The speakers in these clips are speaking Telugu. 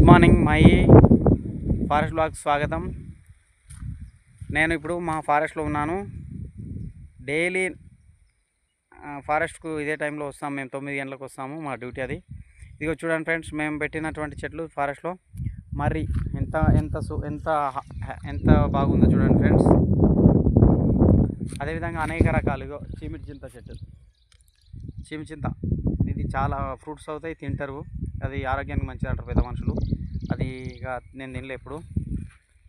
Good morning my forest blog స్వాగతం. నేను ఇప్పుడు మా ఫారెస్ట్లో ఉన్నాను. డైలీ ఫారెస్ట్కు ఇదే టైంలో వస్తాము. మేము 9 గంటలకు వస్తాము. మా డ్యూటీ అది. ఇదిగో చూడండి ఫ్రెండ్స్, మేము పెట్టినటువంటి చెట్లు ఫారెస్ట్లో మరి ఎంత ఎంత ఎంత ఎంత బాగుందో చూడండి ఫ్రెండ్స్. అదేవిధంగా అనేక రకాలుగా చీమిడి చింత చెట్టు, చీమిడి చింత ఇది చాలా ఫ్రూట్స్ అవుతాయి, తింటారు. అది ఆరోగ్యానికి మంచిది అంటారు పెద్ద మనుషులు. అది ఇక నేను తినలే ఎప్పుడు.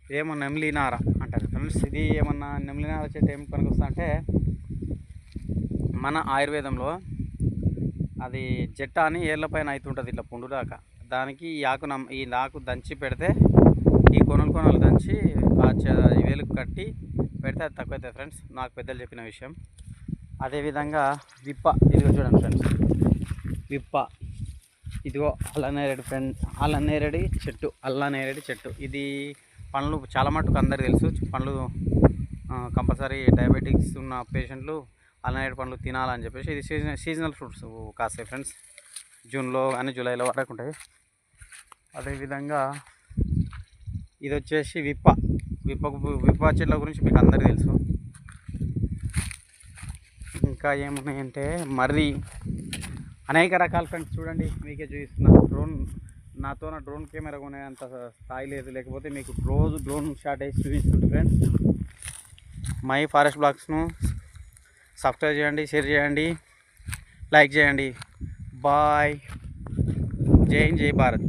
ఇదేమో నెమ్లినార అంటారు ఫ్రెండ్స్. ఇది ఏమన్నా నెమ్లినార చెట్టు ఏం పనికి వస్తా అంటే, మన ఆయుర్వేదంలో అది జట్ట అని ఏళ్ళపైన అవుతుంటుంది ఇట్లా పుండులాక. దానికి ఈ ఆకు దంచి పెడితే, ఈ కొనలు దంచి ఈ వేలుకు కట్టి పెడితే అది తక్కువ అవుతుంది ఫ్రెండ్స్. నాకు పెద్దలు చెప్పిన విషయం. అదేవిధంగా విప్ప, ఇదిగో చూడండి ఫ్రెండ్స్, విప్ప ఇదిగో అల్లనేరేడి చెట్టు. ఇది పండ్లు చాలా మటుకు అందరు తెలుసు. పండ్లు కంపల్సరీ డయాబెటిక్స్ ఉన్న పేషెంట్లు అల్లనేరేడు పండ్లు తినాలని చెప్పేసి. ఇది సీజనల్ ఫ్రూట్స్ కాస్తాయి ఫ్రెండ్స్. జూన్లో కానీ జూలైలో వరకు ఉంటాయి. అదేవిధంగా ఇది వచ్చేసి విప్ప చెట్ల గురించి మీకు అందరికీ తెలుసు. ఇంకా ఏమున్నాయంటే మర్రి, అనేక రకాల ఫ్రెండ్స్. చూడండి, మీకే చూపిస్తున్నా. నాతో డ్రోన్ కెమెరా కొనేంత స్థాయి లేదు, లేకపోతే మీకు రోజు డ్రోన్ షాట్ వేసి చూపిస్తుంది ఫ్రెండ్స్. మై ఫారెస్ట్ బ్లాగ్స్ను సబ్స్క్రైబ్ చేయండి, షేర్ చేయండి, లైక్ చేయండి. బాయ్. జై హింద్, జై భారత్.